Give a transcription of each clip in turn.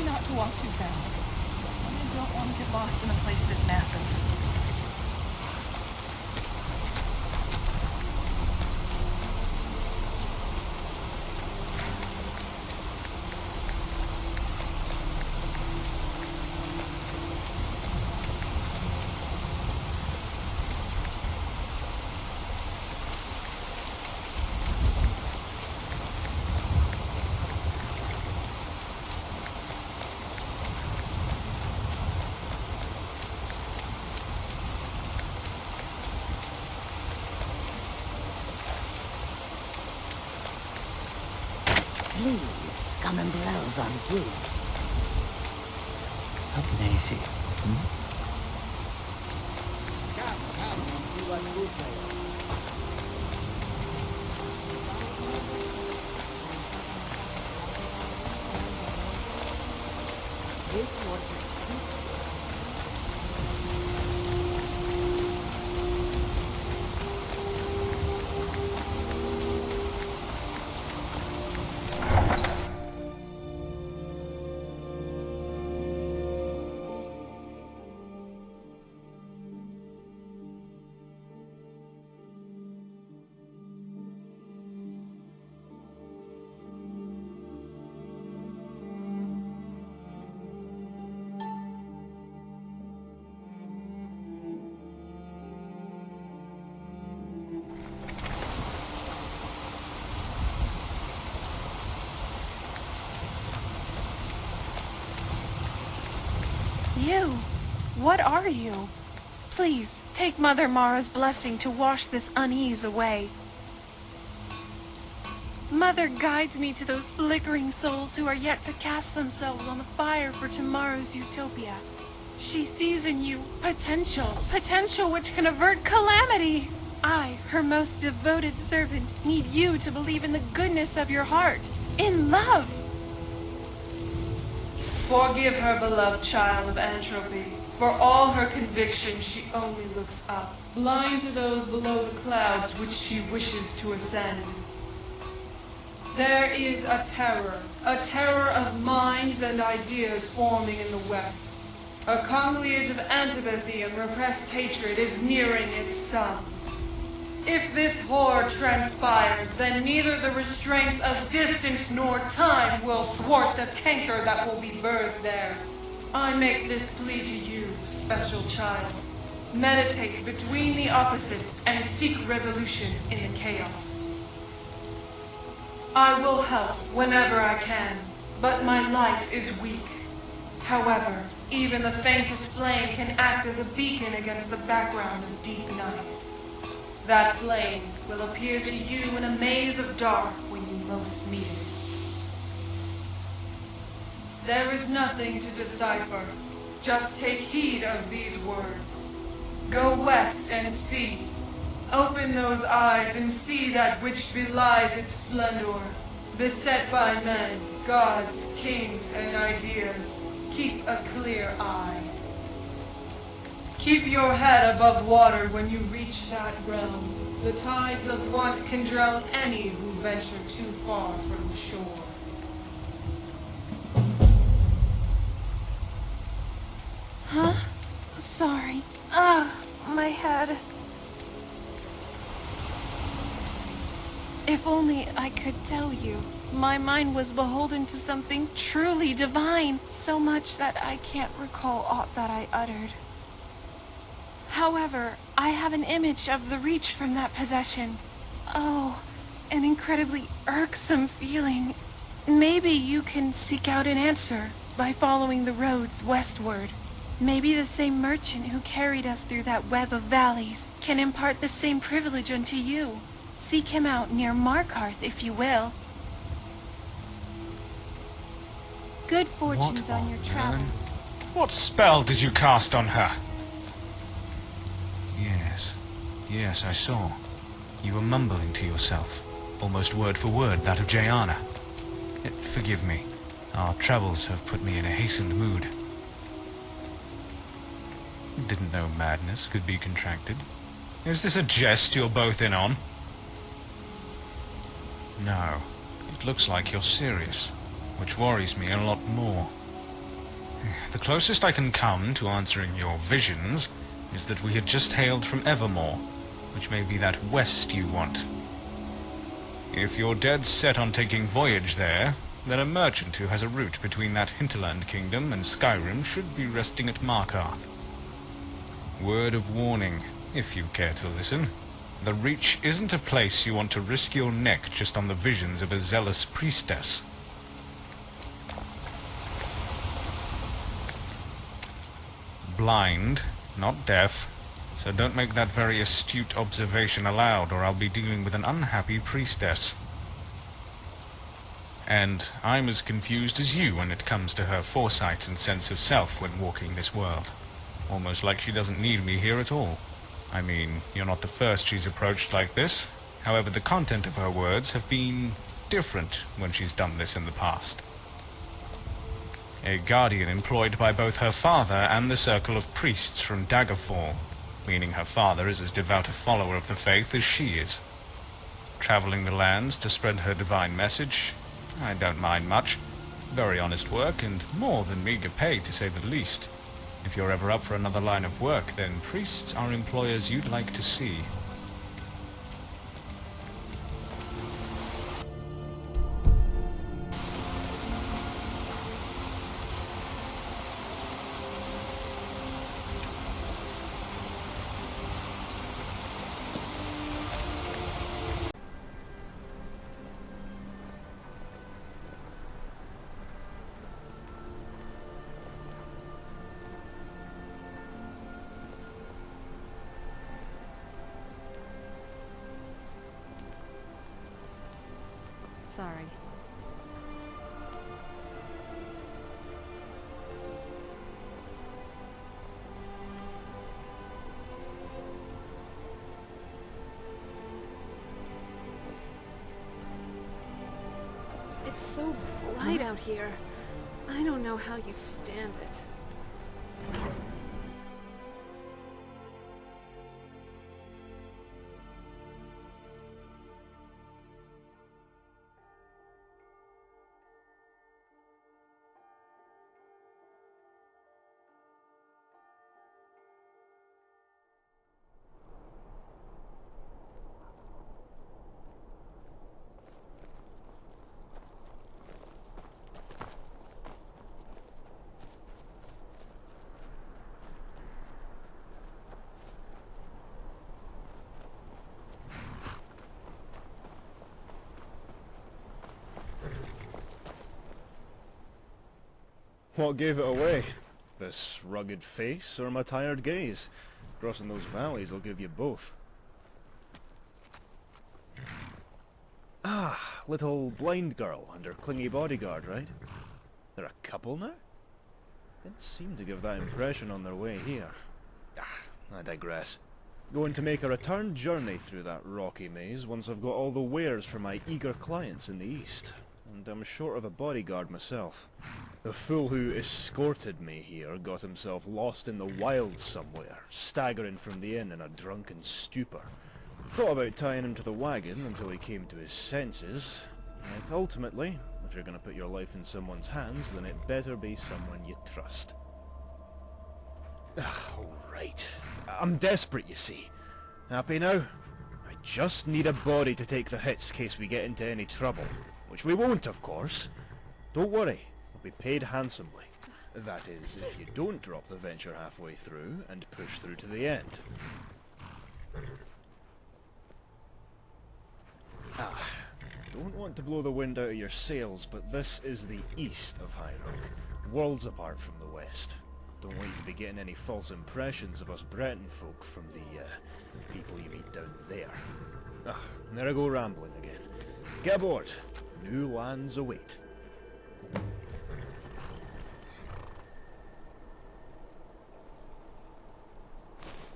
not to walk too fast. I don't want to get lost in a place this massive. Please, come and browse on goods. Pugnaces. Come and see what goods I have. This was a secret. You? What are you? Please, take Mother Mara's blessing to wash this unease away. Mother guides me to those flickering souls who are yet to cast themselves on the fire for tomorrow's utopia. She sees in you potential which can avert calamity. I, her most devoted servant, need you to believe in the goodness of your heart, in love. Forgive her, beloved child of entropy. For all her convictions, she only looks up, blind to those below the clouds which she wishes to ascend. There is a terror of minds and ideas forming in the West. A conclave of antipathy and repressed hatred is nearing its sun. If this horror transpires, then neither the restraints of distance nor time will thwart the canker that will be birthed there. I make this plea to you, special child. Meditate between the opposites and seek resolution in the chaos. I will help whenever I can, but my light is weak. However, even the faintest flame can act as a beacon against the background of deep night. That flame will appear to you in a maze of dark when you most need it. There is nothing to decipher. Just take heed of these words. Go west and see. Open those eyes and see that which belies its splendor. Beset by men, gods, kings, and ideas, keep a clear eye. Keep your head above water when you reach that realm. The tides of want can drown any who venture too far from the shore. Huh? Sorry. My head. If only I could tell you. My mind was beholden to something truly divine, so much that I can't recall aught that I uttered. However, I have an image of the reach from that possession. Oh, an incredibly irksome feeling. Maybe you can seek out an answer by following the roads westward. Maybe the same merchant who carried us through that web of valleys can impart the same privilege unto you. Seek him out near Markarth, if you will. Good fortunes on your travels. What spell did you cast on her? Yes, I saw. You were mumbling to yourself, almost word for word that of Jayana. Forgive me. Our travels have put me in a hastened mood. Didn't know madness could be contracted. Is this a jest you're both in on? No. It looks like you're serious, which worries me a lot more. The closest I can come to answering your visions is that we had just hailed from Evermore, which may be that west you want. If you're dead set on taking voyage there, then a merchant who has a route between that hinterland kingdom and Skyrim should be resting at Markarth. Word of warning, if you care to listen. The Reach isn't a place you want to risk your neck just on the visions of a zealous priestess. Blind, not deaf, so don't make that very astute observation aloud, or I'll be dealing with an unhappy priestess. And I'm as confused as you when it comes to her foresight and sense of self when walking this world. Almost like she doesn't need me here at all. I mean, you're not the first she's approached like this. However, the content of her words have been different when she's done this in the past. A guardian employed by both her father and the circle of priests from Daggerfall, meaning her father is as devout a follower of the faith as she is. Traveling the lands to spread her divine message, I don't mind much. Very honest work and more than meager pay, to say the least. If you're ever up for another line of work, then priests are employers you'd like to see. Sorry. It's so bright out here. I don't know how you stand it. What gave it away? This rugged face or my tired gaze? Crossing those valleys will give you both. Ah, little blind girl and her clingy bodyguard, right? They're a couple now? Didn't seem to give that impression on their way here. Ah, I digress. Going to make a return journey through that rocky maze once I've got all the wares for my eager clients in the east. And I'm short of a bodyguard myself. The fool who escorted me here got himself lost in the wilds somewhere, staggering from the inn in a drunken stupor. Thought about tying him to the wagon until he came to his senses, yet ultimately, if you're going to put your life in someone's hands, then it better be someone you trust. Alright. I'm desperate, you see. Happy now? I just need a body to take the hits in case we get into any trouble. Which we won't, of course. Don't worry, we'll be paid handsomely. That is, if you don't drop the venture halfway through and push through to the end. Don't want to blow the wind out of your sails, but this is the east of High Rock, worlds apart from the west. Don't want you to be getting any false impressions of us Breton folk from the people you meet down there. There I go rambling again. Get aboard. New lands await.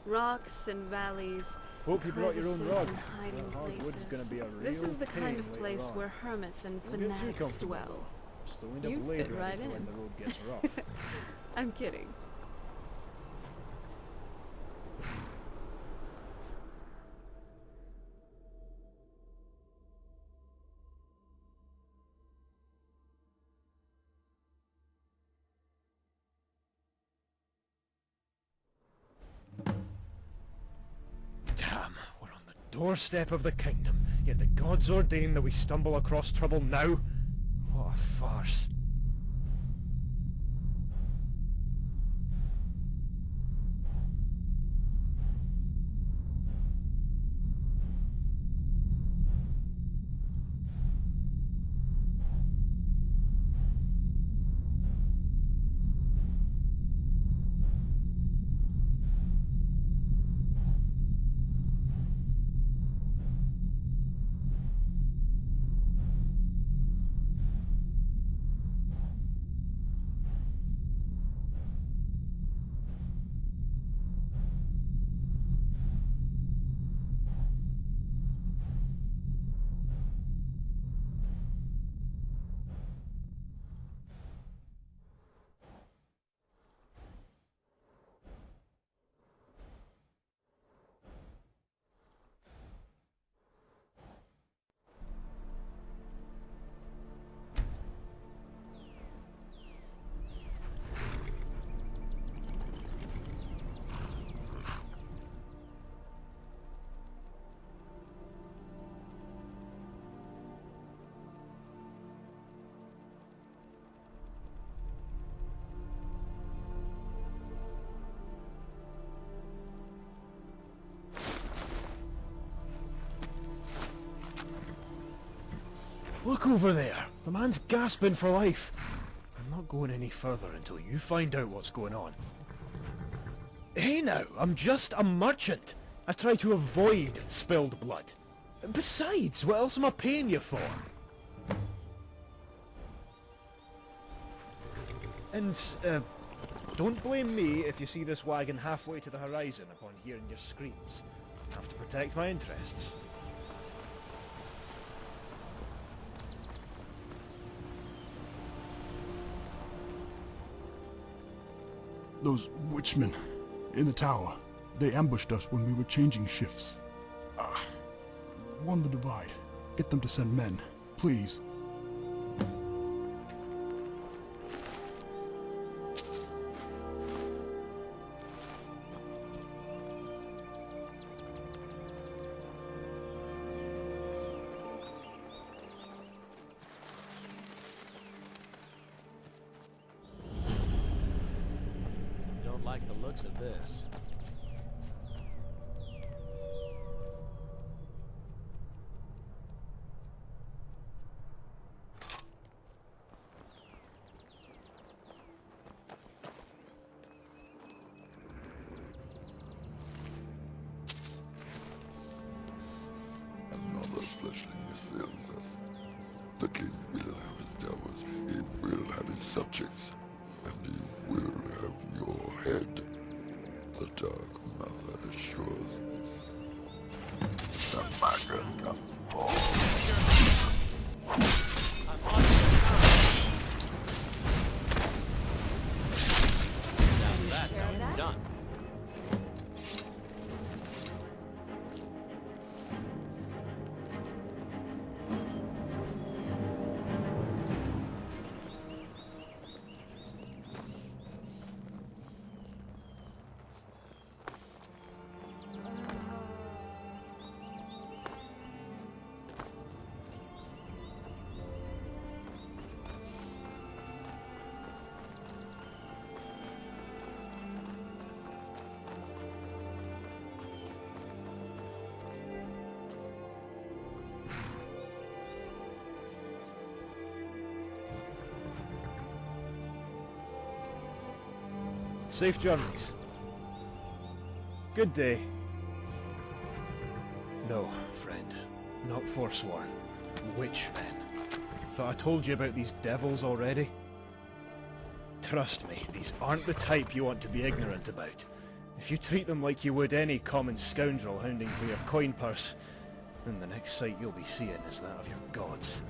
Rocks and valleys, Hope you brought your own crevices rug. and hiding That hardwood's places. gonna be a This real is the kind pain of later place on. where hermits and Don't get too fanatics comfortable. dwell. Still need You a blade fit ready right for when in. the road gets rough. I'm kidding. doorstep of the kingdom, yet the gods ordain that we stumble across trouble now? What a farce. Look over there! The man's gasping for life! I'm not going any further until you find out what's going on. Hey now, I'm just a merchant! I try to avoid spilled blood. Besides, what else am I paying you for? And, don't blame me if you see this wagon halfway to the horizon upon hearing your screams. I have to protect my interests. Those witchmen in the tower, they ambushed us when we were changing shifts. Won the divide. Get them to send men, please. Don't like the looks of this. Another fleshling assails us. The king will have his towers, he will have his subjects, and he will have your head. The Dark Mother assures this. The Maga comes forth. Now that's how it's done. Safe journeys. Good day. No, friend. Not forsworn. Witchmen. Thought I told you about these devils already? Trust me, these aren't the type you want to be ignorant about. If you treat them like you would any common scoundrel hounding for your coin purse, then the next sight you'll be seeing is that of your gods.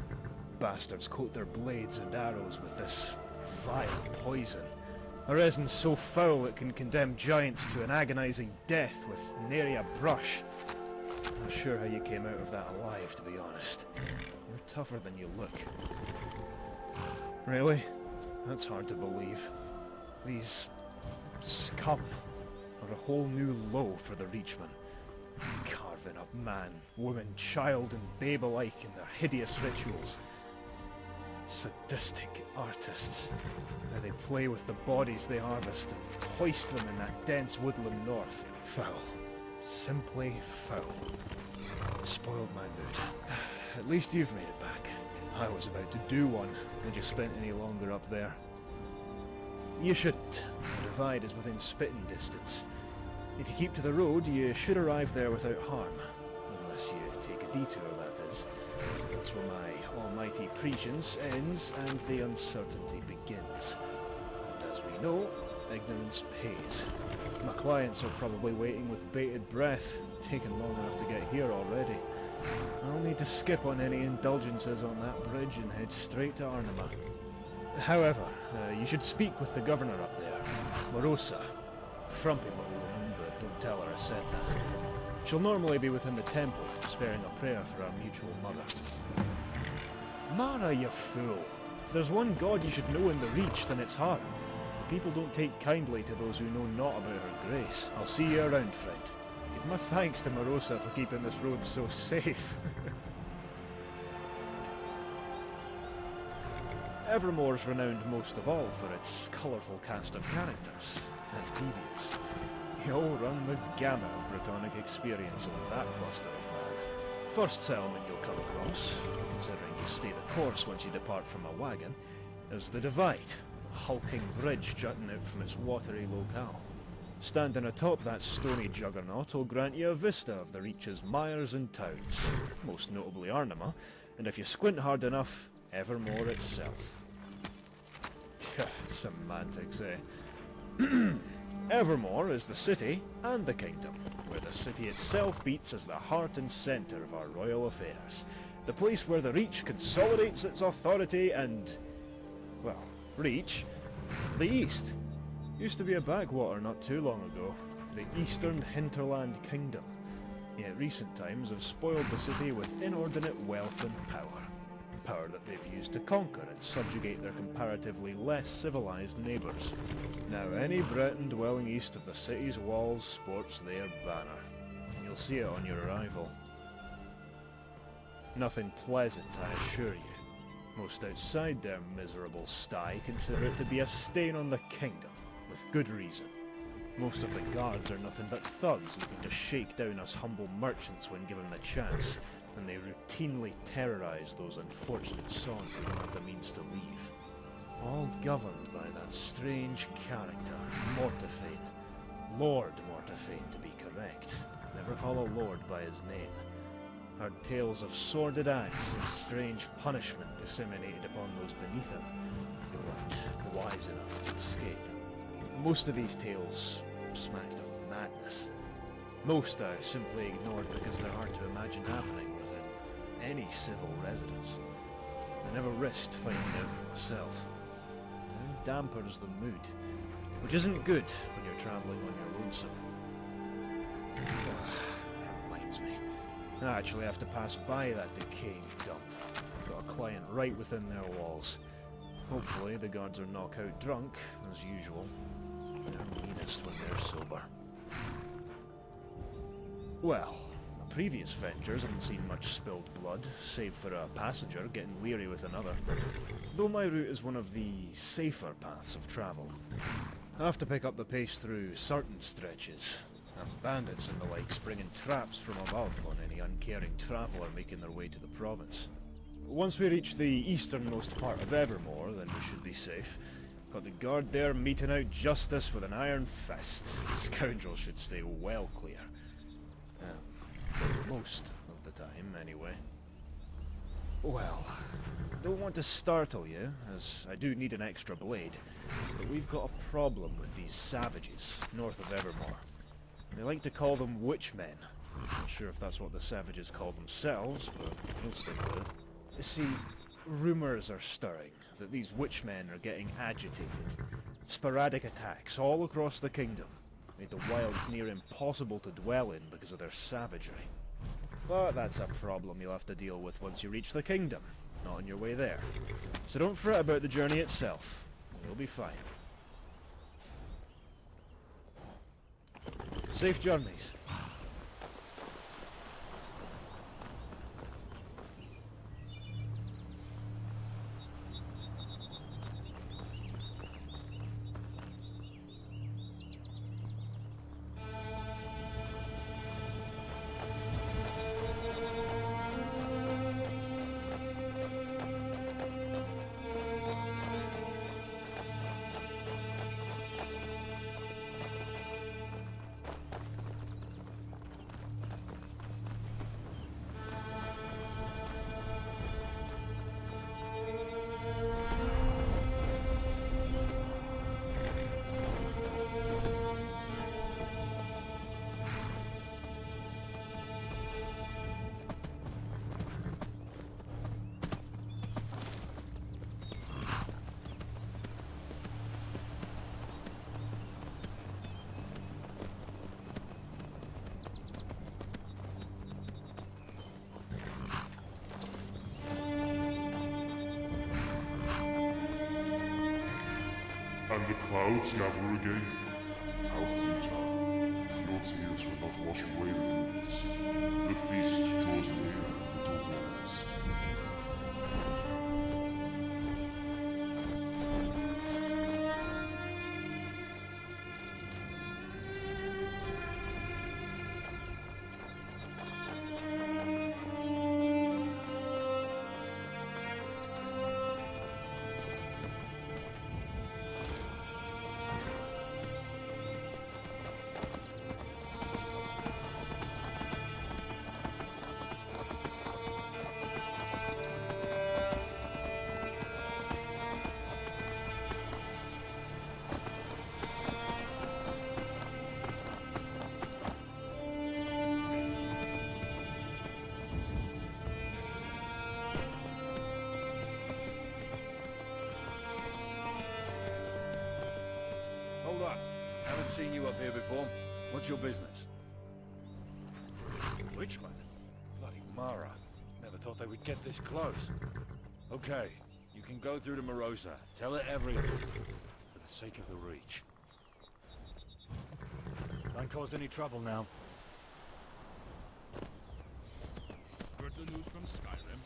Bastards coat their blades and arrows with this vile poison. A resin so foul it can condemn giants to an agonizing death with nary a brush. Not sure how you came out of that alive, to be honest. You're tougher than you look. Really? That's hard to believe. These scum are a whole new low for the Reachmen. carving up man, woman, child and babe alike in their hideous rituals. Sadistic artists. How they play with the bodies they harvest and hoist them in that dense woodland north. Foul. Simply foul. Spoiled my mood. At least you've made it back. I was about to do one when you spent any longer up there. You shouldn't. The divide is within spitting distance. If you keep to the road, you should arrive there without harm. Unless you take a detour, that is. That's where my almighty prescience ends and the uncertainty begins. And as we know, ignorance pays. My clients are probably waiting with bated breath, taken long enough to get here already. I'll need to skip on any indulgences on that bridge and head straight to Arnima. However, you should speak with the governor up there, Morosa. Frumpy little woman, but don't tell her I said that. She'll normally be within the temple, sparing a prayer for our mutual mother. Mara, you fool! If there's one god you should know in the Reach, then it's her. The people don't take kindly to those who know not about her grace. I'll see you around, friend. Give my thanks to Morosa for keeping this road so safe. Evermore's renowned most of all for its colourful cast of characters and deviants. You all run the gamut of Bretonic experience in that cluster of man. First settlement you'll come across, considering you stay the course once you depart from a wagon, is the Divide, a hulking bridge jutting out from its watery locale. Standing atop that stony juggernaut will grant you a vista of the Reach's mires and towns, most notably Arnima, and if you squint hard enough, Evermore itself. Semantics, eh? Evermore is the city and the kingdom, where the city itself beats as the heart and centre of our royal affairs. The place where the Reach consolidates its authority and, well, Reach, the East. Used to be a backwater not too long ago, the Eastern Hinterland Kingdom. Yet recent times have spoiled the city with inordinate wealth and power. Power that they've used to conquer and subjugate their comparatively less civilized neighbours. Now any Breton dwelling east of the city's walls sports their banner. You'll see it on your arrival. Nothing pleasant, I assure you. Most outside their miserable sty consider it to be a stain on the kingdom, with good reason. Most of the guards are nothing but thugs looking to shake down us humble merchants when given the chance, and they routinely terrorise those unfortunate sons that don't have the means to leave. All governed by that strange character, Mortefain. Lord Mortefain, to be correct. Never call a lord by his name. Heard tales of sordid acts and strange punishment disseminated upon those beneath him, who weren't wise enough to escape. Most of these tales smacked of madness. Most I simply ignored because they're hard to imagine happening within any civil residence. I never risked finding out for myself. It dampers the mood, which isn't good when you're travelling on your lonesome. That reminds me. I actually have to pass by that decaying dump. Got a client right within their walls. Hopefully the guards are knockout drunk, as usual. They're meanest when they're sober. Well, the previous ventures haven't seen much spilled blood, save for a passenger getting weary with another. Though my route is one of the safer paths of travel. I have to pick up the pace through certain stretches, and bandits and the like springing traps from above on any uncaring traveller making their way to the province. Once we reach the easternmost part of Evermore, then we should be safe. Got the guard there meting out justice with an iron fist. Scoundrels should stay well clear. Most of the time, anyway. Well, don't want to startle you, as I do need an extra blade, but we've got a problem with these savages north of Evermore. They like to call them witchmen. Not sure if that's what the savages call themselves, but we'll stick with it. You see, rumours are stirring that these witchmen are getting agitated. Sporadic attacks all across the kingdom. Made the wilds near impossible to dwell in because of their savagery. But that's a problem you'll have to deal with once you reach the kingdom, not on your way there. So don't fret about the journey itself. You'll be fine. Safe journeys. clouds gather again, how futile. Your tears will not wash away the wounds. The feast draws near, little ones. Hold up. Haven't seen you up here before. What's your business? Witchman? Bloody Mara. Never thought they would get this close. Okay, you can go through to Morosa. Tell her everything. For the sake of the Reach. Don't cause any trouble now. Heard the news from Skyrim.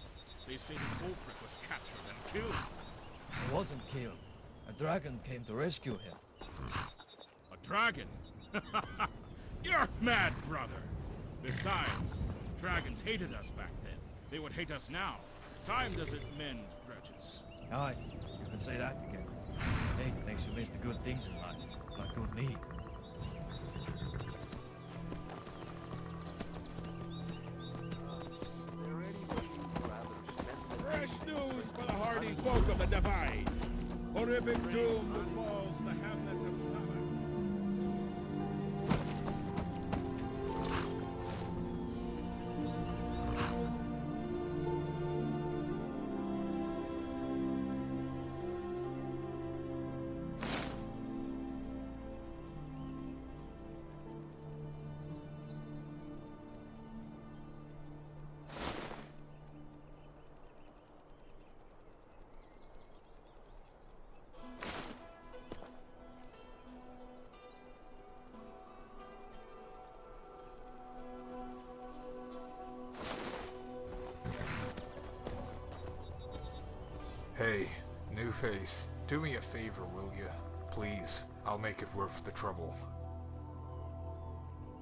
They say the Wolfric was captured and killed. He wasn't killed. A dragon came to rescue him. A dragon? You're mad, brother! Besides, dragons hated us back then. They would hate us now. Time doesn't mend grudges. Aye, you can say that again. Hate makes you miss the good things in life, like good meat. Fresh news for the hardy folk of the Divide. Horrific doom befalls the hamlet of Summer. Hey, new face. Do me a favor, will you? Please, I'll make it worth the trouble.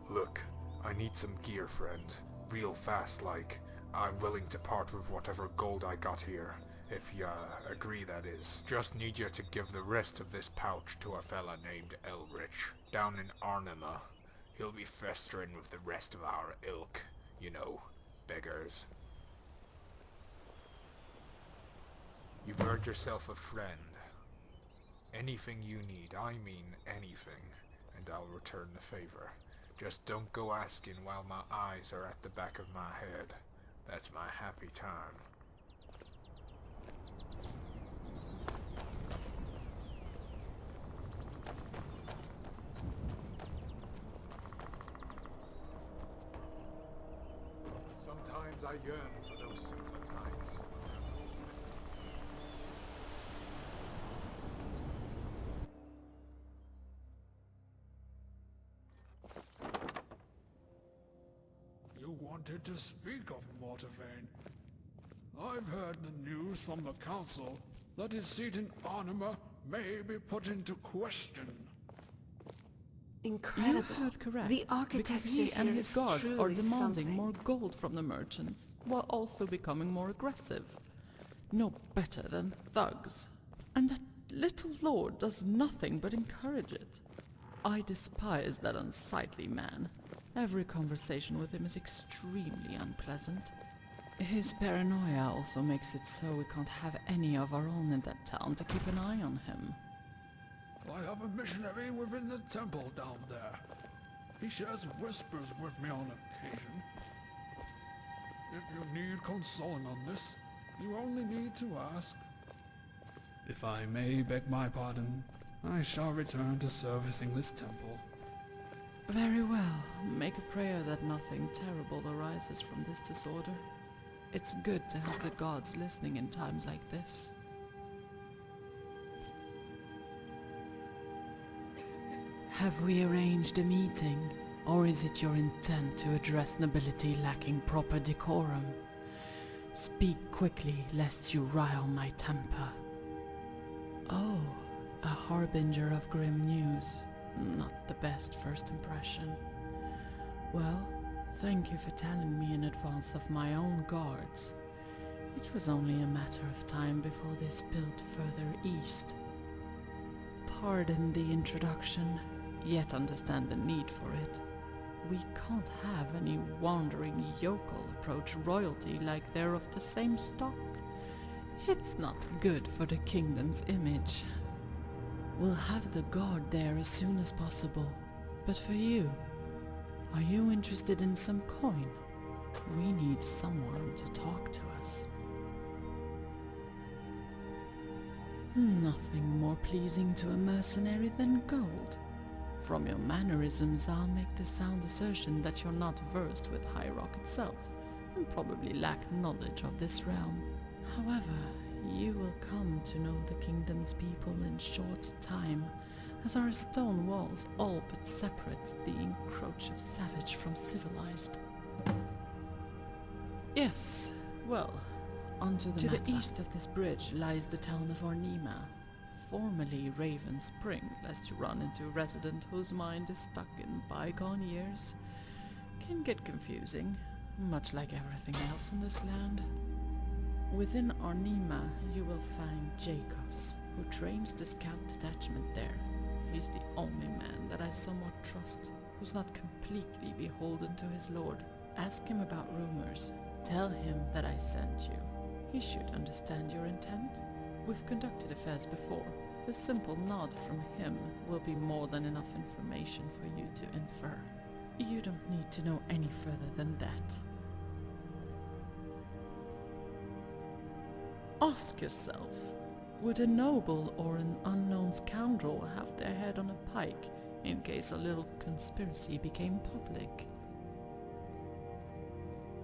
Look, I need some gear, friend. Real fast, like. I'm willing to part with whatever gold I got here. If ya agree, that is. Just need you to give the rest of this pouch to a fella named Elrich, down in Arnima. He'll be festering with the rest of our ilk. You know, beggars. You've earned yourself a friend. Anything you need, I mean anything, and I'll return the favor. Just don't go asking while my eyes are at the back of my head. That's my happy time. Sometimes I yearn for those simpler times. You wanted to speak of Mortavane. I've heard the news from the council that his seat in Arnima may be put into question. Incredible. You heard correct. The architecture because he and here his is guards are truly demanding something. more gold from the merchants, while also becoming more aggressive. No better than thugs. And that little lord does nothing but encourage it. I despise that unsightly man. Every conversation with him is extremely unpleasant. His paranoia also makes it so we can't have any of our own in that town to keep an eye on him. I have a missionary within the temple down there. He shares whispers with me on occasion. If you need consoling on this, you only need to ask. If I may beg my pardon, I shall return to servicing this temple. Very well. Make a prayer that nothing terrible arises from this disorder. It's good to have the gods listening in times like this. Have we arranged a meeting, or is it your intent to address nobility lacking proper decorum? Speak quickly, lest you rile my temper. Oh, a harbinger of grim news. Not the best first impression. Well, thank you for telling me in advance of my own guards. It was only a matter of time before they spilled further east. Pardon the introduction, yet understand the need for it. We can't have any wandering yokel approach royalty like they're of the same stock. It's not good for the kingdom's image. We'll have the guard there as soon as possible. But for you, are you interested in some coin? We need someone to talk to us. Nothing more pleasing to a mercenary than gold. From your mannerisms, I'll make the sound assertion that you're not versed with High Rock itself, and probably lack knowledge of this realm. However, you will come to know the kingdom's people in short time, as our stone walls all but separate the encroach of savage from civilized. Yes, well, onto the matter. To the east of this bridge lies the town of Ornima, formerly Raven Spring, lest you run into a resident whose mind is stuck in bygone years. Can get confusing, much like everything else in this land. Within Ornima, you will find Jacos, who trains the scout detachment there. He's the only man that I somewhat trust, who's not completely beholden to his lord. Ask him about rumors. Tell him that I sent you. He should understand your intent. We've conducted affairs before. A simple nod from him will be more than enough information for you to infer. You don't need to know any further than that. Ask yourself, would a noble or an unknown scoundrel have their head on a pike in case a little conspiracy became public?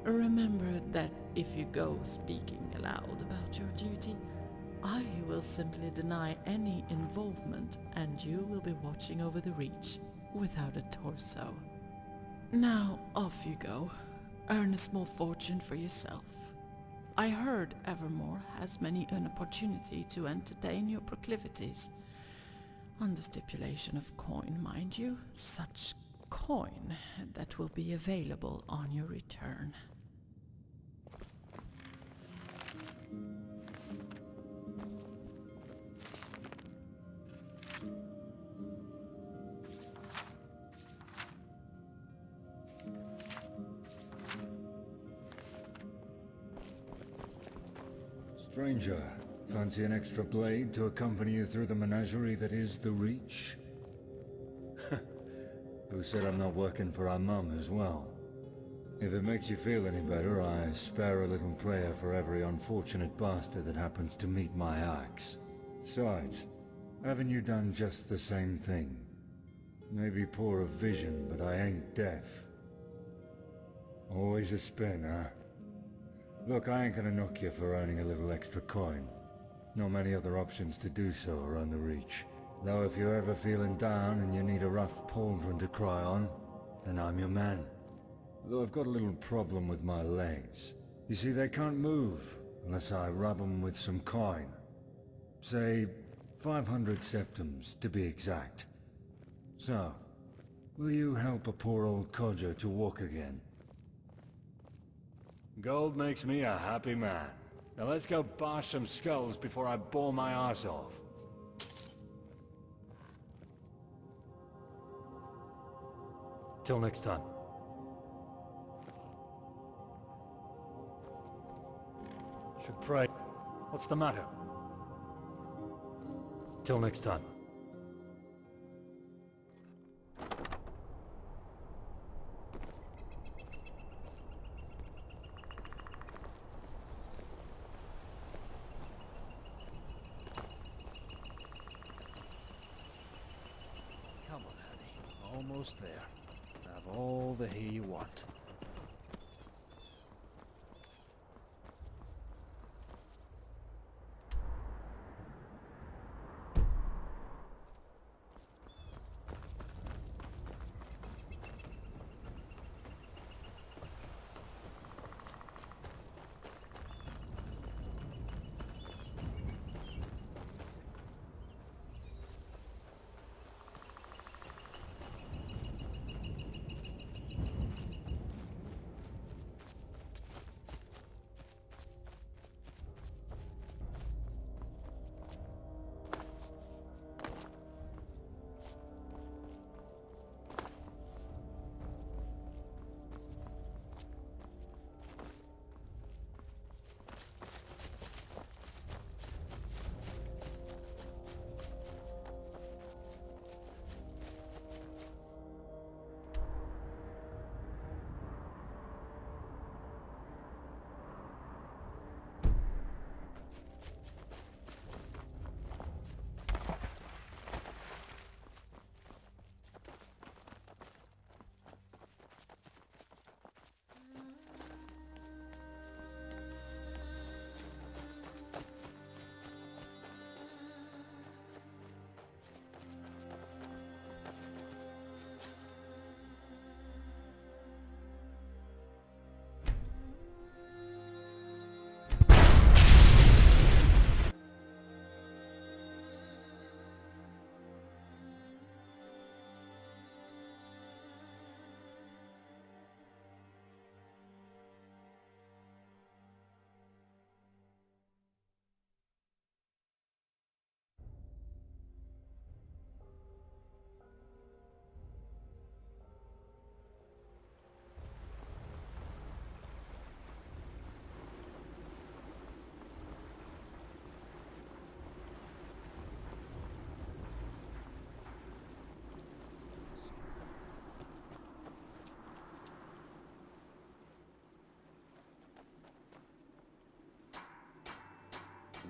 Remember that if you go speaking aloud about your duty, I will simply deny any involvement, and you will be watching over the Reach without a torso. Now off you go. Earn a small fortune for yourself. I heard Evermore has many an opportunity to entertain your proclivities. On the stipulation of coin, mind you. Such coin that will be available on your return. Stranger, fancy an extra blade to accompany you through the menagerie that is the Reach? Who said I'm not working for our mum as well? If it makes you feel any better, I spare a little prayer for every unfortunate bastard that happens to meet my axe. Besides, haven't you done just the same thing? Maybe poor of vision, but I ain't deaf. Always a spin, huh? Look, I ain't gonna knock you for earning a little extra coin. Not many other options to do so around the Reach. Though if you're ever feeling down and you need a rough pauldron to cry on, then I'm your man. Though I've got a little problem with my legs. You see, they can't move unless I rub them with some coin. Say, 500 septums to be exact. So, will you help a poor old codger to walk again? Gold makes me a happy man. Now let's go bash some skulls before I bore my ass off. Till next time. Should pray. What's the matter? Till next time. Come on, honey. Almost there. Have all the hay you want.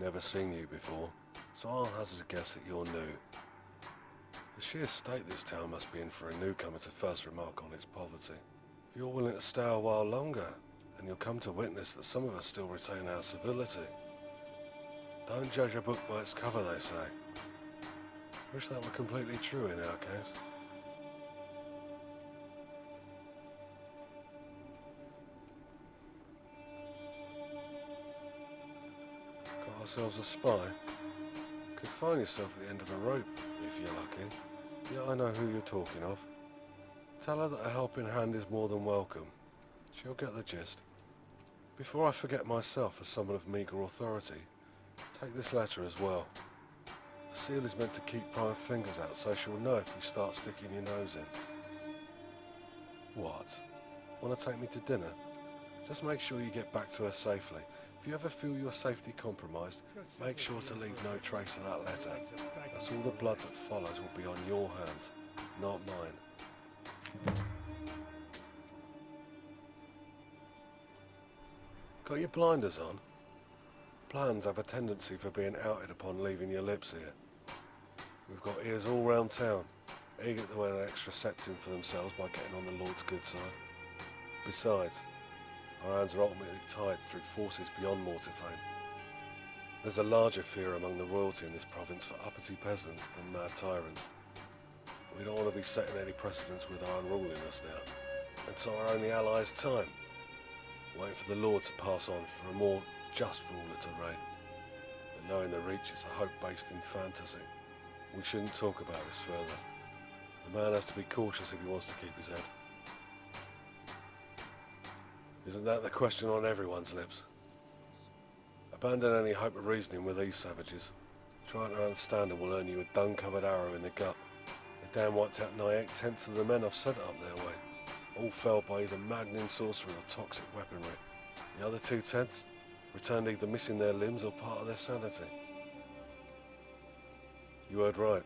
Never seen you before, so I'll hazard a guess that you're new. The sheer state this town must be in for a newcomer to first remark on its poverty. If you're willing to stay a while longer, then you'll come to witness that some of us still retain our civility. Don't judge a book by its cover, they say. Wish that were completely true in our case. Got ourselves a spy. Could find yourself at the end of a rope, if you're lucky. Yeah, I know who you're talking of. Tell her that a helping hand is more than welcome. She'll get the gist. Before I forget myself as someone of meagre authority, take this letter as well. The seal is meant to keep prying fingers out, so she'll know if you start sticking your nose in. What? Want to take me to dinner? Just make sure you get back to her safely. If you ever feel your safety compromised, make sure to leave no trace of that letter. That's all the blood that follows will be on your hands, not mine. Got your blinders on? Plans have a tendency for being outed upon leaving your lips here. We've got ears all round town, eager to earn an extra septim for themselves by getting on the Lord's good side. Besides, our hands are ultimately tied through forces beyond Mortifane. There's a larger fear among the royalty in this province for uppity peasants than mad tyrants. We don't want to be setting any precedents with our unruliness now, and so our only ally is time, waiting for the Lord to pass on for a more just ruler to reign. And knowing the Reach is a hope based in fantasy, we shouldn't talk about this further. The man has to be cautious if he wants to keep his head. Isn't that the question on everyone's lips? Abandon any hope of reasoning with these savages. Trying to understand them will earn you a dung-covered arrow in the gut. They damn wiped out nigh 8/10 of the men I've sent up their way. All fell by either maddening sorcery or toxic weaponry. The other 2/10 returned either missing their limbs or part of their sanity. You heard right.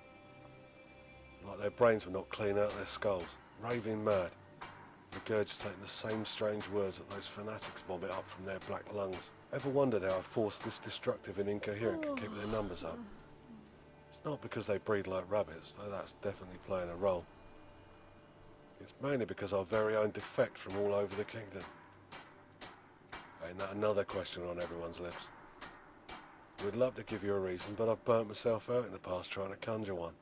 Like their brains were not clean out of their skulls, raving mad, regurgitating the same strange words that those fanatics vomit up from their black lungs. Ever wondered how a force this destructive and incoherent can keep their numbers up? It's not because they breed like rabbits, though that's definitely playing a role. It's mainly because our very own defect from all over the kingdom. Ain't that another question on everyone's lips? We'd love to give you a reason, but I've burnt myself out in the past trying to conjure one.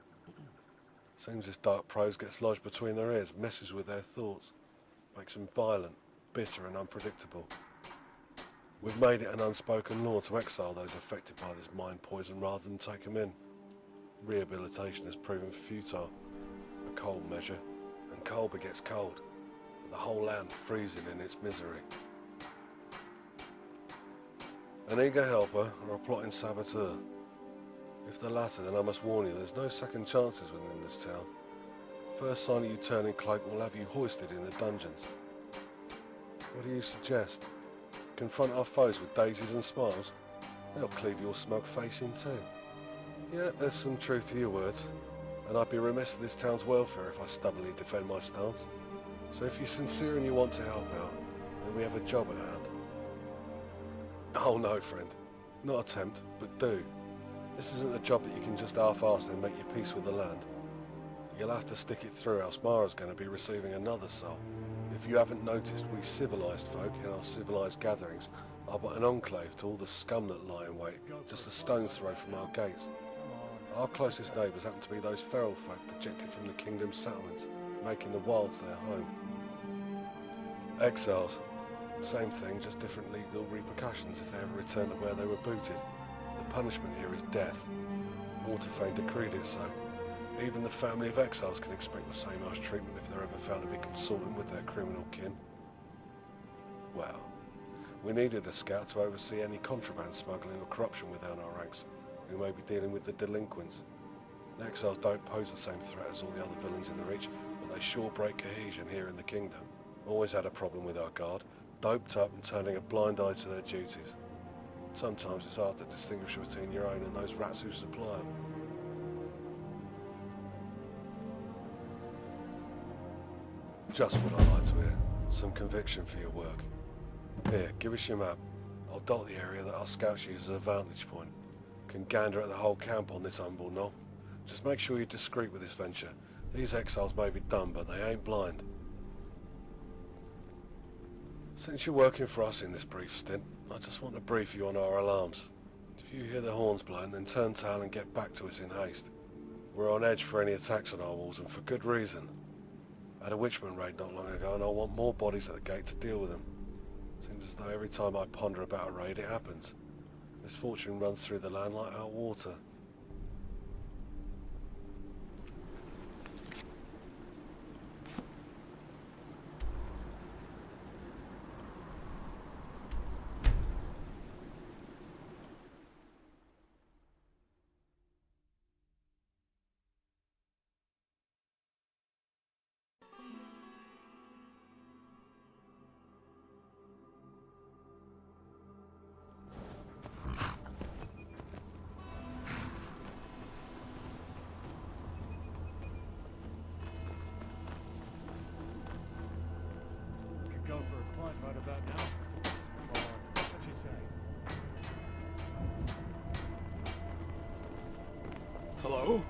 Seems this dark prose gets lodged between their ears, messes with their thoughts, makes them violent, bitter and unpredictable. We've made it an unspoken law to exile those affected by this mind poison rather than take them in. Rehabilitation has proven futile, a cold measure, and cold begets cold, with the whole land freezing in its misery. An eager helper or a plotting saboteur? If the latter, then I must warn you, there's no second chances within this town. First sign of you turning cloak will have you hoisted in the dungeons. What do you suggest? Confront our foes with daisies and smiles? They'll cleave your smug face in too. Yeah, there's some truth to your words, and I'd be remiss to this town's welfare if I stubbornly defend my stance. So if you're sincere and you want to help out, then we have a job at hand. Oh no, friend. Not attempt, but do. This isn't a job that you can just half-arse and make your peace with the land. You'll have to stick it through, else Mara's going to be receiving another soul. If you haven't noticed, we civilized folk in our civilized gatherings are but an enclave to all the scum that lie in wait, just a stone's throw from our gates. Our closest neighbours happen to be those feral folk dejected from the kingdom's settlements, making the wilds their home. Exiles. Same thing, just different legal repercussions if they ever return to where they were booted. The punishment here is death. Mortifane decreed it so. Even the family of exiles can expect the same harsh treatment if they're ever found to be consorting with their criminal kin. Well, we needed a scout to oversee any contraband smuggling or corruption within our ranks, who may be dealing with the delinquents. The exiles don't pose the same threat as all the other villains in the Reach, but they sure break cohesion here in the kingdom. Always had a problem with our guard, doped up and turning a blind eye to their duties. Sometimes it's hard to distinguish between your own and those rats who supply them. Just what I like to hear. Some conviction for your work. Here, give us your map. I'll dot the area that our scouts use as a vantage point. Can gander at the whole camp on this humble knoll. Just make sure you're discreet with this venture. These exiles may be dumb, but they ain't blind. Since you're working for us in this brief stint, I just want to brief you on our alarms. If you hear the horns blowing, then turn tail and get back to us in haste. We're on edge for any attacks on our walls, and for good reason. I had a witchman raid not long ago, and I want more bodies at the gate to deal with them. Seems as though every time I ponder about a raid, it happens. Misfortune runs through the land like hot water. Could go for a punt right about now. Come on, what you say? Hello?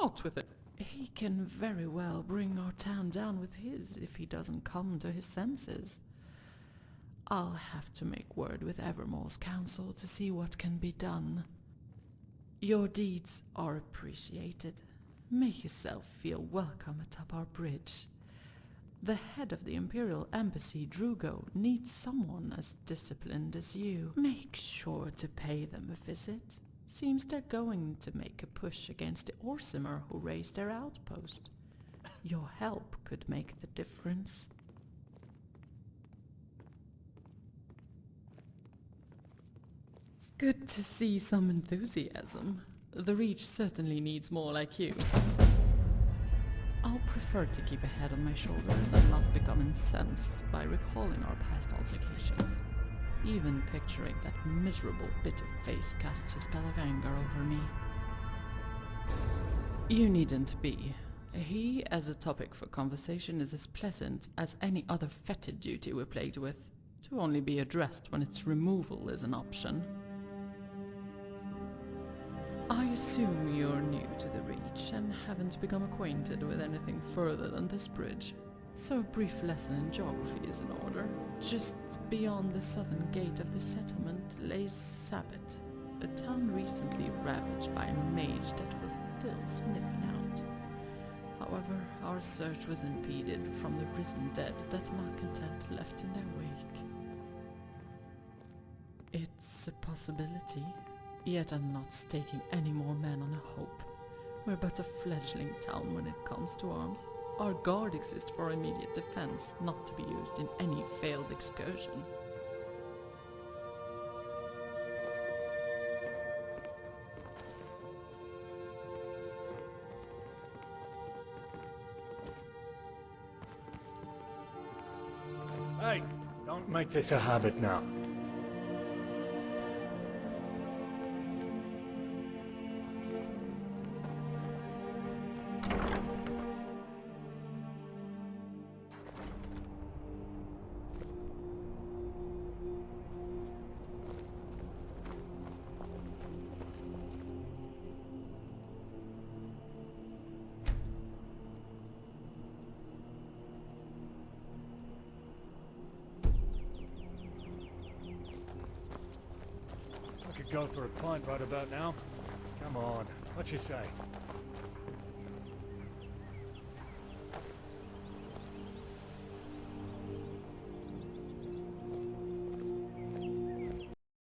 Out with it. He can very well bring our town down with his if he doesn't come to his senses. I'll have to make word with Evermore's council to see what can be done. Your deeds are appreciated. Make yourself feel welcome atop our bridge. The head of the Imperial Embassy, Drago, needs someone as disciplined as you. Make sure to pay them a visit. Seems they're going to make a push against the Orsimer who raised their outpost. Your help could make the difference. Good to see some enthusiasm. The Reach certainly needs more like you. I'll prefer to keep a head on my shoulders and not become incensed by recalling our past altercations. Even picturing that miserable bit of face casts a spell of anger over me. You needn't be. He, as a topic for conversation, is as pleasant as any other fetid duty we're plagued with, to only be addressed when its removal is an option. I assume you're new to the Reach and haven't become acquainted with anything further than this bridge. So a brief lesson in geography is in order. Just beyond the southern gate of the settlement lays Sabbath, a town recently ravaged by a mage that was still sniffing out. However, our search was impeded from the risen dead that malcontent left in their wake. It's a possibility, yet I'm not staking any more men on a hope. We're but a fledgling town when it comes to arms. Our guard exists for immediate defense, not to be used in any failed excursion. Hey, don't make this a habit now. Go for a punt right about now. Come on, what you say?